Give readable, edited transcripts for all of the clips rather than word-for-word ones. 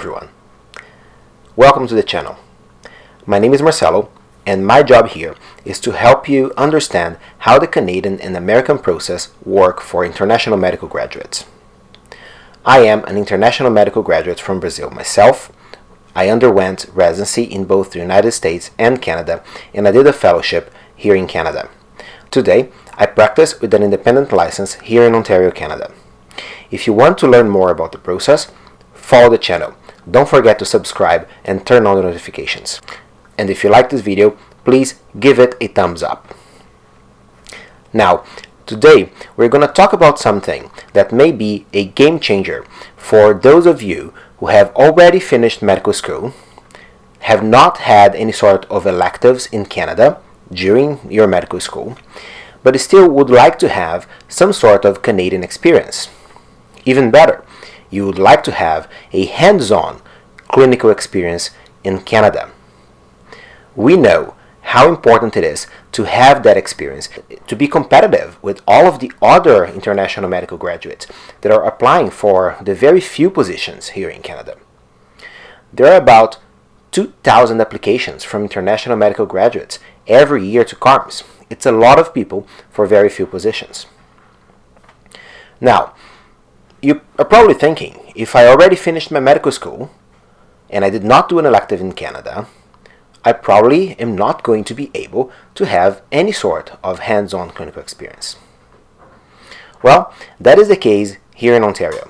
everyone, welcome to the channel. My name is Marcelo and my job here is to help you understand how the Canadian and American process work for international medical graduates. I am an international medical graduate from Brazil myself. I underwent residency in both the United States and Canada, and I did a fellowship here in Canada. Today, I practice with an independent license here in Ontario, Canada. If you want to learn more about the process, follow the channel. Don't forget to subscribe and turn on the notifications. And if you like this video, please give it a thumbs up. Now, today we're going to talk about something that may be a game changer for those of you who have already finished medical school, have not had any sort of electives in Canada during your medical school, but still would like to have some sort of Canadian experience. Even better, you would like to have a hands-on clinical experience in Canada. We know how important it is to have that experience to be competitive with all of the other international medical graduates that are applying for the very few positions here in Canada. There are about 2,000 applications from international medical graduates every year to CARMS. It's a lot of people for very few positions. Now, you are probably thinking, if I already finished my medical school and I did not do an elective in Canada, I probably am not going to be able to have any sort of hands-on clinical experience. Well, that is the case here in Ontario.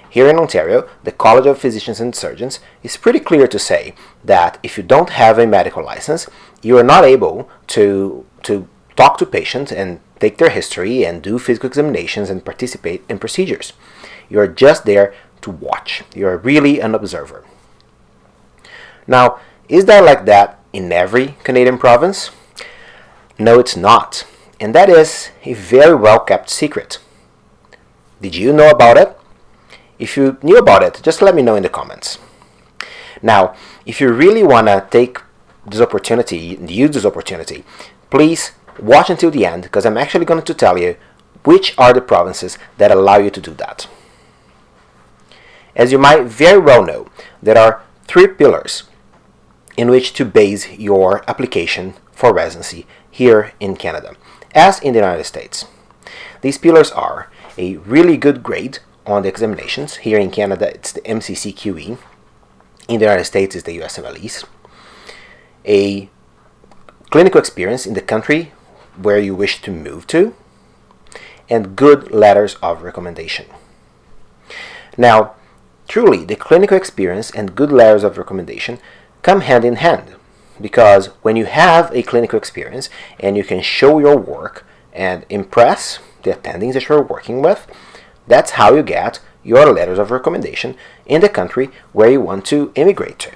Here in Ontario, the College of Physicians and Surgeons is pretty clear to say that if you don't have a medical license, you are not able to talk to patients and take their history and do physical examinations and participate in procedures. You are just there to watch. You are really an observer. Now, is that like that in every Canadian province? No, it's not. And that is a very well-kept secret. Did you know about it? If you knew about it, just let me know in the comments. Now, if you really want to take this opportunity and use this opportunity, please watch until the end, because I'm actually going to tell you which are the provinces that allow you to do that. As you might very well know, there are 3 pillars in which to base your application for residency here in Canada, as in the United States. These pillars are a really good grade on the examinations. Here in Canada, it's the MCCQE. In the United States, it's the USMLEs. A clinical experience in the country where you wish to move to, and good letters of recommendation. Now, truly, the clinical experience and good letters of recommendation come hand in hand, because when you have a clinical experience and you can show your work and impress the attendings that you're working with, that's how you get your letters of recommendation in the country where you want to immigrate to.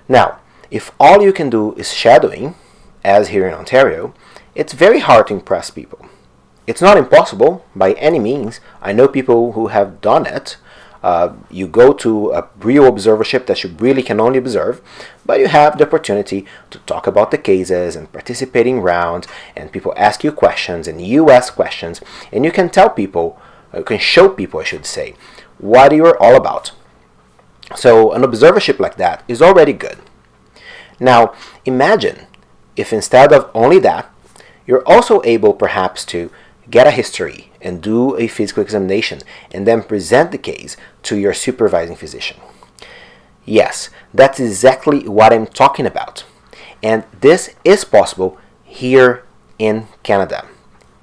Now, if all you can do is shadowing, as here in Ontario, it's very hard to impress people. It's not impossible by any means. I know people who have done it. You go to a real observership that you really can only observe, but you have the opportunity to talk about the cases and participating rounds, and people ask you questions and you ask questions, and you can tell people, you can show people, I should say, what you're all about. So an observership like that is already good. Now, imagine if instead of only that, you're also able perhaps to get a history and do a physical examination and then present the case to your supervising physician. Yes, that's exactly what I'm talking about. And this is possible here in Canada,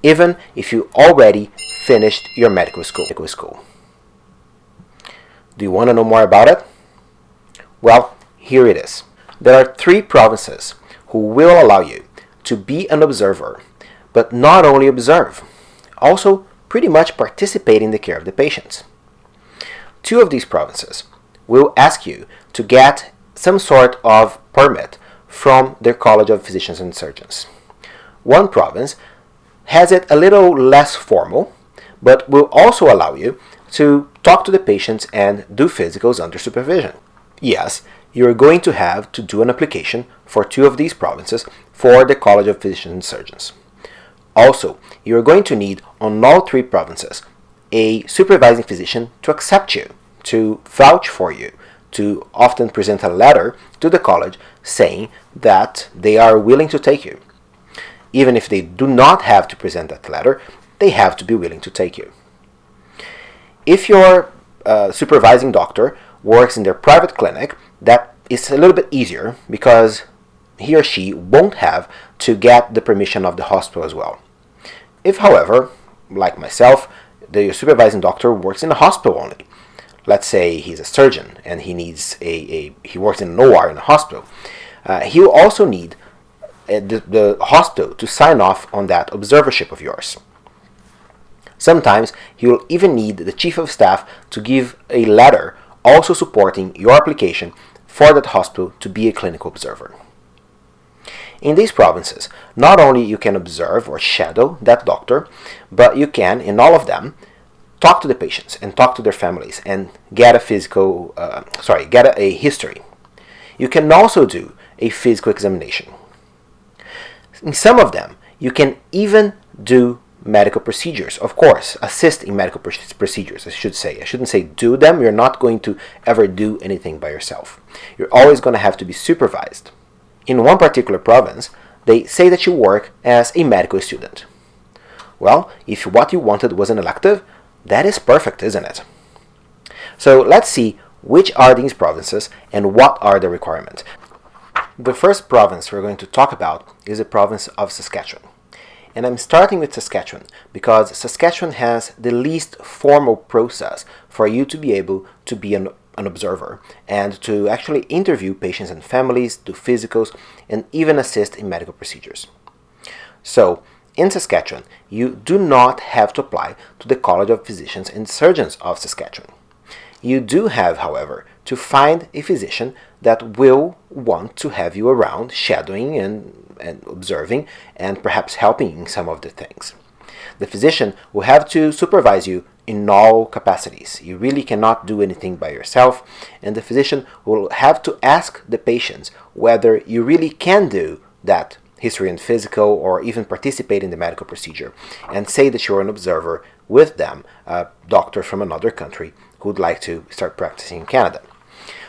even if you already finished your medical school. Do you want to know more about it? Well, here it is. There are 3 provinces who will allow you to be an observer, but not only observe, also pretty much participate in the care of the patients. 2 of these provinces will ask you to get some sort of permit from their College of Physicians and Surgeons. One province has it a little less formal, but will also allow you to talk to the patients and do physicals under supervision. Yes, you are going to have to do an application for 2 of these provinces for the College of Physicians and Surgeons. Also, you are going to need on all 3 provinces a supervising physician to accept you to vouch for you, to often present a letter to the college saying that they are willing to take you. Even if they do not have to present that letter, they have to be willing to take you. If your supervising doctor works in their private clinic, that is a little bit easier because he or she won't have to get the permission of the hospital as well. If, however, like myself, the supervising doctor works in a hospital only, let's say he's a surgeon and he works in an OR in a hospital, he'll also need the hospital to sign off on that observership of yours. Sometimes he will even need the chief of staff to give a letter also supporting your application for that hospital to be a clinical observer. In these provinces, not only you can observe or shadow that doctor, but you can, in all of them, talk to the patients and talk to their families and get a history. You can also do a physical examination. In some of them, you can even do medical procedures. Of course, assist in medical procedures, I should say. I shouldn't say do them. You're not going to ever do anything by yourself. You're always going to have to be supervised. In one particular province, they say that you work as a medical student. Well, if what you wanted was an elective, that is perfect, isn't it? So let's see which are these provinces and what are the requirements. The first province we're going to talk about is the province of Saskatchewan. And I'm starting with Saskatchewan because Saskatchewan has the least formal process for you to be able to be an observer and to actually interview patients and families, do physicals, and even assist in medical procedures. So, in Saskatchewan, you do not have to apply to the College of Physicians and Surgeons of Saskatchewan. You do have, however, to find a physician that will want to have you around shadowing and observing and perhaps helping in some of the things. The physician will have to supervise you in all capacities. You really cannot do anything by yourself, and the physician will have to ask the patients whether you really can do that history and physical or even participate in the medical procedure and say that you're an observer with them, a doctor from another country who would like to start practicing in Canada.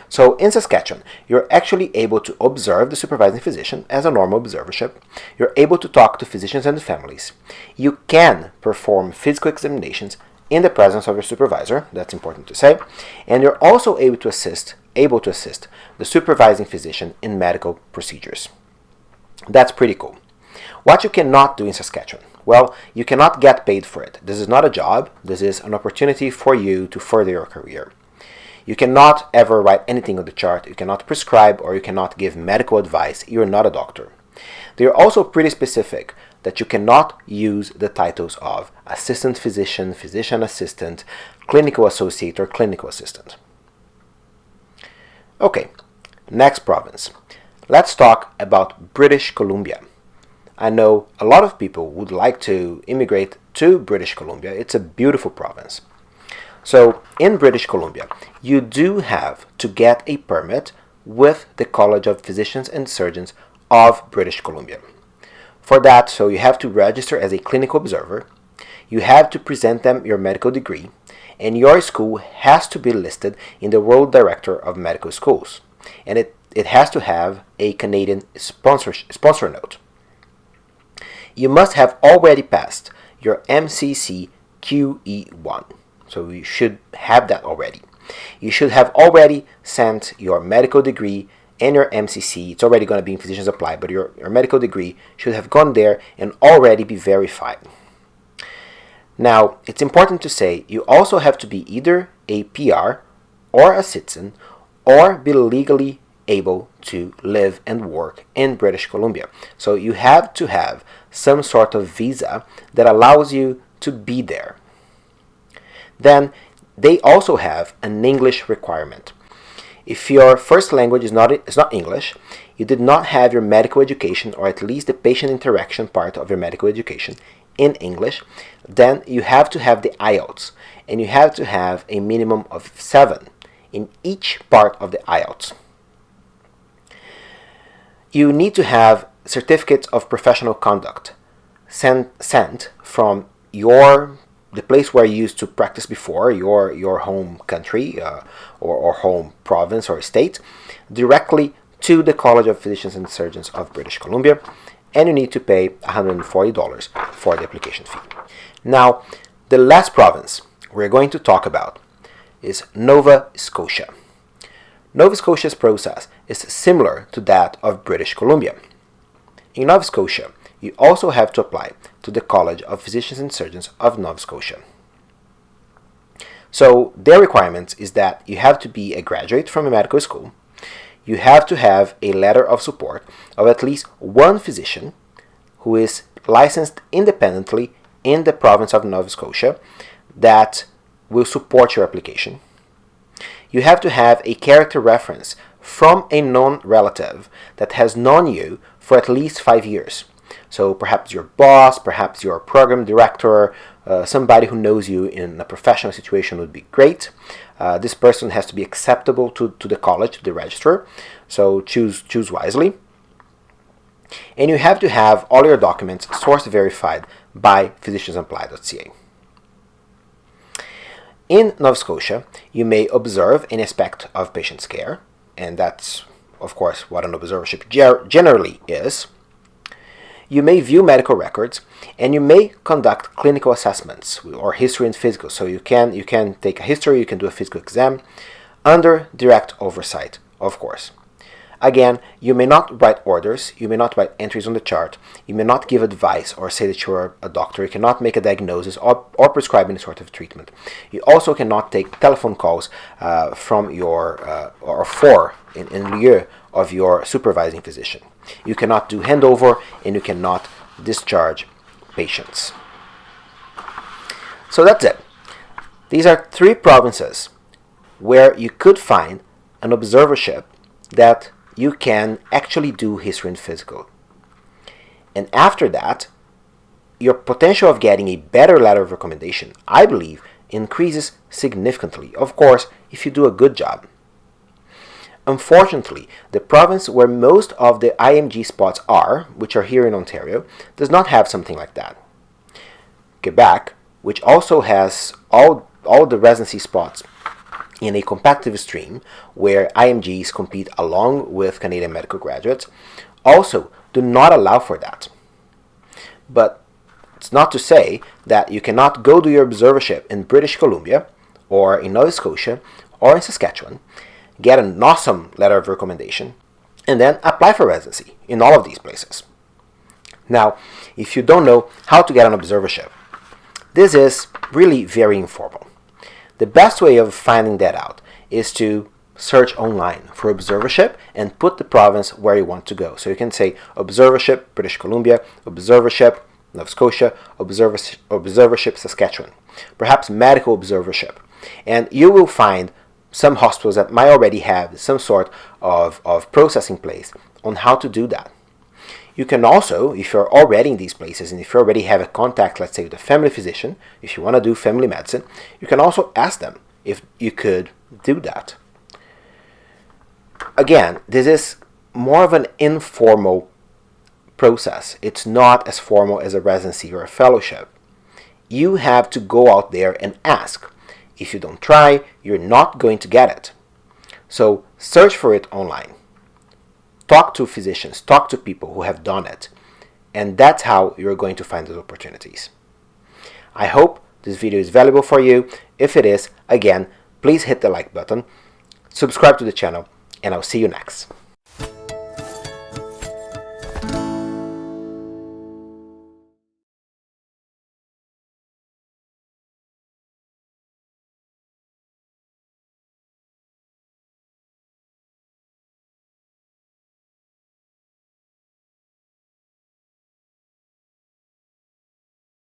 So in Saskatchewan, you're actually able to observe the supervising physician as a normal observership. You're able to talk to physicians and families. You can perform physical examinations in the presence of your supervisor, that's important to say, and you're also able to assist the supervising physician in medical procedures. That's pretty cool. What you cannot do in Saskatchewan? Well, you cannot get paid for it. This is not a job. This is an opportunity for you to further your career. You cannot ever write anything on the chart. You cannot prescribe or you cannot give medical advice. You're not a doctor. They're also pretty specific that you cannot use the titles of assistant physician, physician assistant, clinical associate, or clinical assistant. Okay, next province. Let's talk about British Columbia. I know a lot of people would like to immigrate to British Columbia. It's a beautiful province. So in British Columbia, you do have to get a permit with the College of Physicians and Surgeons of British Columbia. For that, so you have to register as a clinical observer, you have to present them your medical degree, and your school has to be listed in the World Director of Medical Schools. And it has to have a Canadian sponsor note. You must have already passed your MCCQE1. So you should have that already. You should have already sent your medical degree and your MCC. It's already going to be in Physicians Apply, but your medical degree should have gone there and already be verified. Now, it's important to say you also have to be either a PR or a citizen or be legally able to live and work in British Columbia. So you have to have some sort of visa that allows you to be there. Then they also have an English requirement. If your first language is not English, you did not have your medical education or at least the patient interaction part of your medical education in English, then you have to have the IELTS, and you have to have a minimum of 7 in each part of the IELTS. You need to have certificates of professional conduct sent from your the place where you used to practice before, your home country or home province or state, directly to the College of Physicians and Surgeons of British Columbia, and you need to pay $140 for the application fee. Now, the last province we're going to talk about is Nova Scotia. Nova Scotia's process is similar to that of British Columbia. In Nova Scotia, you also have to apply to the College of Physicians and Surgeons of Nova Scotia. So their requirement is that you have to be a graduate from a medical school, you have to have a letter of support of at least one physician who is licensed independently in the province of Nova Scotia that will support your application. You have to have a character reference from a known relative that has known you for at least 5 years. So perhaps your boss, perhaps your program director, somebody who knows you in a professional situation would be great. This person has to be acceptable to the college, to the registrar, so choose wisely. And you have to have all your documents source verified by physiciansapply.ca. In Nova Scotia, you may observe any aspect of patient's care, and that's, of course, what an observership generally is. You may view medical records, and you may conduct clinical assessments or history and physical. So you can take a history, you can do a physical exam under direct oversight, of course. Again, you may not write orders, you may not write entries on the chart, you may not give advice or say that you're a doctor, you cannot make a diagnosis or prescribe any sort of treatment. You also cannot take telephone calls from your, or for, in lieu of your supervising physician. You cannot do handover, and you cannot discharge patients. So that's it. These are 3 provinces where you could find an observership that you can actually do history and physical. And after that, your potential of getting a better letter of recommendation, I believe, increases significantly. Of course, if you do a good job. Unfortunately, the province where most of the IMG spots are, which are here in Ontario, does not have something like that. Quebec, which also has all the residency spots in a competitive stream where IMGs compete along with Canadian medical graduates, also do not allow for that. But it's not to say that you cannot go do your observership in British Columbia or in Nova Scotia or in Saskatchewan, get an awesome letter of recommendation, and then apply for residency in all of these places. Now, if you don't know how to get an observership, this is really very informal. The best way of finding that out is to search online for observership and put the province where you want to go. So you can say observership British Columbia, observership Nova Scotia, observership Saskatchewan, perhaps medical observership. And you will find some hospitals that might already have some sort of process in place on how to do that. You can also, if you're already in these places and if you already have a contact, let's say with a family physician, if you want to do family medicine, you can also ask them if you could do that. Again, this is more of an informal process. It's not as formal as a residency or a fellowship. You have to go out there and ask. If you don't try, you're not going to get it. So search for it online. Talk to physicians, talk to people who have done it, and that's how you're going to find those opportunities. I hope this video is valuable for you. If it is, again, please hit the like button, subscribe to the channel, and I'll see you next.